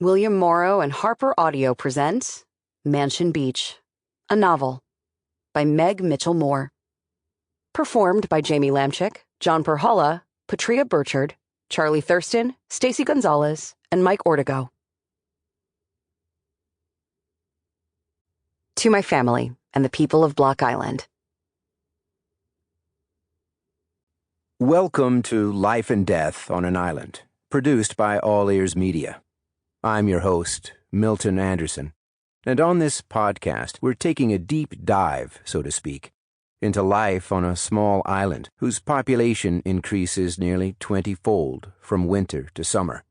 William Morrow and HarperAudio present Mansion Beach, a novel by Meg Mitchell Moore. Performed by Jaime Lamchick, John Pirhalla, Petrea Burchard, Charlie Thurston, Stacey Gonzalez, and Mike Ortego. To my family and the people of Block Island. Welcome to Life and Death on an Island, produced by All Ears Media. I'm your host, Milton Anderson, and on this podcast we're taking a deep dive, so to speak, into life on a small island whose population increases nearly 20-fold from winter to summer.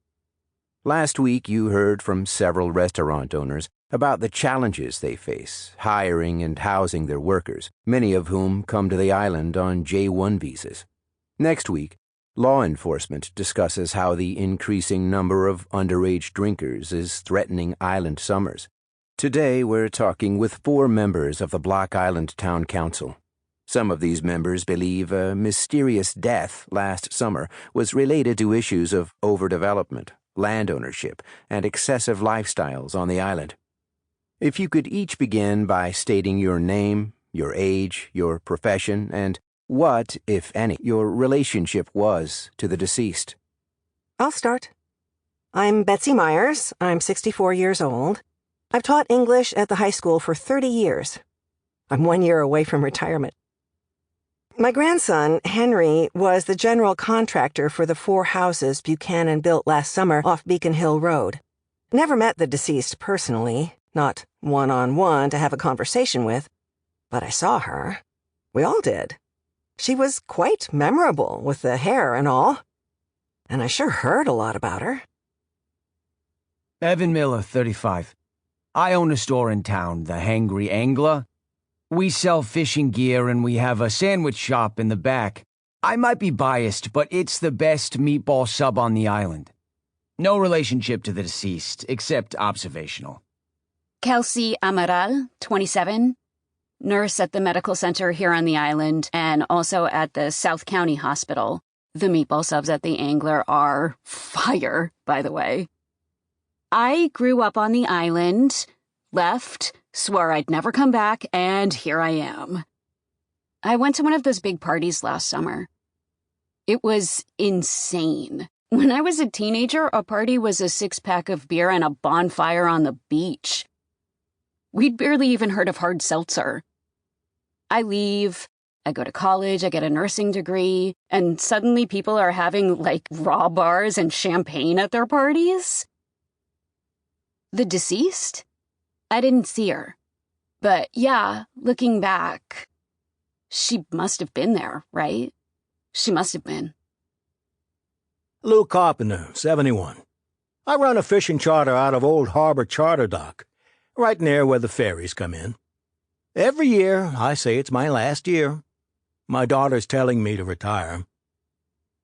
Last week you heard from several restaurant owners about the challenges they face hiring and housing their workers, many of whom come to the island on J-1 visas. Next week, law enforcement discusses how the increasing number of underage drinkers is threatening island summers. Today, we're talking with 4 members of the Block Island Town Council. Some of these members believe a mysterious death last summer was related to issues of overdevelopment, land ownership, and excessive lifestyles on the island. If you could each begin by stating your name, your age, your profession, and what, if any, your relationship was to the deceased. I'll start. I'm Betsy Myers. I'm 64 years old. I've taught English at the high school for 30 years. I'm 1 year away from retirement. My grandson, Henry, was the general contractor for the 4 houses Buchanan built last summer off Beacon Hill Road. Never met the deceased personally, not one-on-one to have a conversation with, but I saw her. We all did. She was quite memorable with the hair and all, and I sure heard a lot about her. Evan Miller, 35. I own a store in town, the Hangry Angler. We sell fishing gear and we have a sandwich shop in the back. I might be biased, but it's the best meatball sub on the island. No relationship to the deceased, except observational. Kelsey Amaral, 27. Nurse at the medical center here on the island and also at the South County Hospital. The meatball subs at the Angler are fire, by the way. I grew up on the island, left, swore I'd never come back, and here I am. I went to one of those big parties last summer. It was insane. When I was a teenager, a party was a 6-pack of beer and a bonfire on the beach. We'd barely even heard of hard seltzer. I leave, I go to college, I get a nursing degree, and suddenly people are having, raw bars and champagne at their parties. The deceased? I didn't see her. But yeah, looking back, she must have been there, right? She must have been. Lou Carpenter, 71. I run a fishing charter out of Old Harbor Charter Dock, right near where the ferries come in. Every year, I say it's my last year. My daughter's telling me to retire.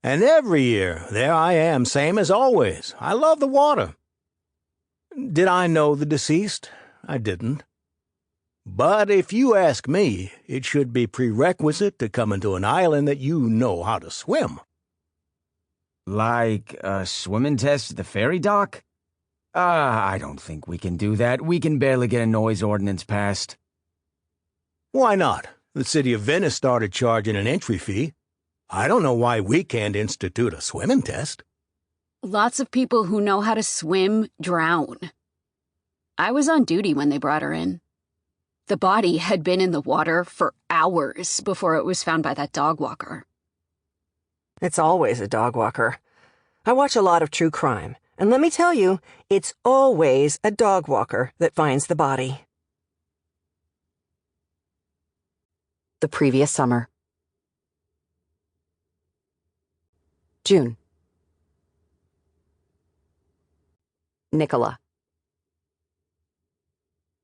And every year, there I am, same as always. I love the water. Did I know the deceased? I didn't. But if you ask me, it should be prerequisite to come into an island that you know how to swim. Like a swimming test at the ferry dock? I don't think we can do that. We can barely get a noise ordinance passed. Why not? The city of Venice started charging an entry fee. I don't know why we can't institute a swimming test. Lots of people who know how to swim drown. I was on duty when they brought her in. The body had been in the water for hours before it was found by that dog walker. It's always a dog walker. I watch a lot of true crime, and let me tell you, it's always a dog walker that finds the body. The previous summer. June. Nicola.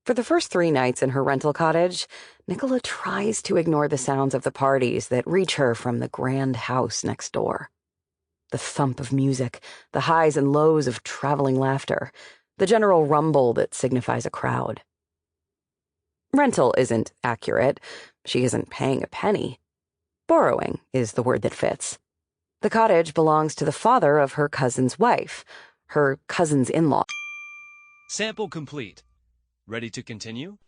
For the first 3 nights in her rental cottage, Nicola tries to ignore the sounds of the parties that reach her from the grand house next door. The thump of music, the highs and lows of traveling laughter, the general rumble that signifies a crowd. Rental isn't accurate. She isn't paying a penny. Borrowing is the word that fits. The cottage belongs to the father of her cousin's wife, her cousin's in-law. Sample complete. Ready to continue?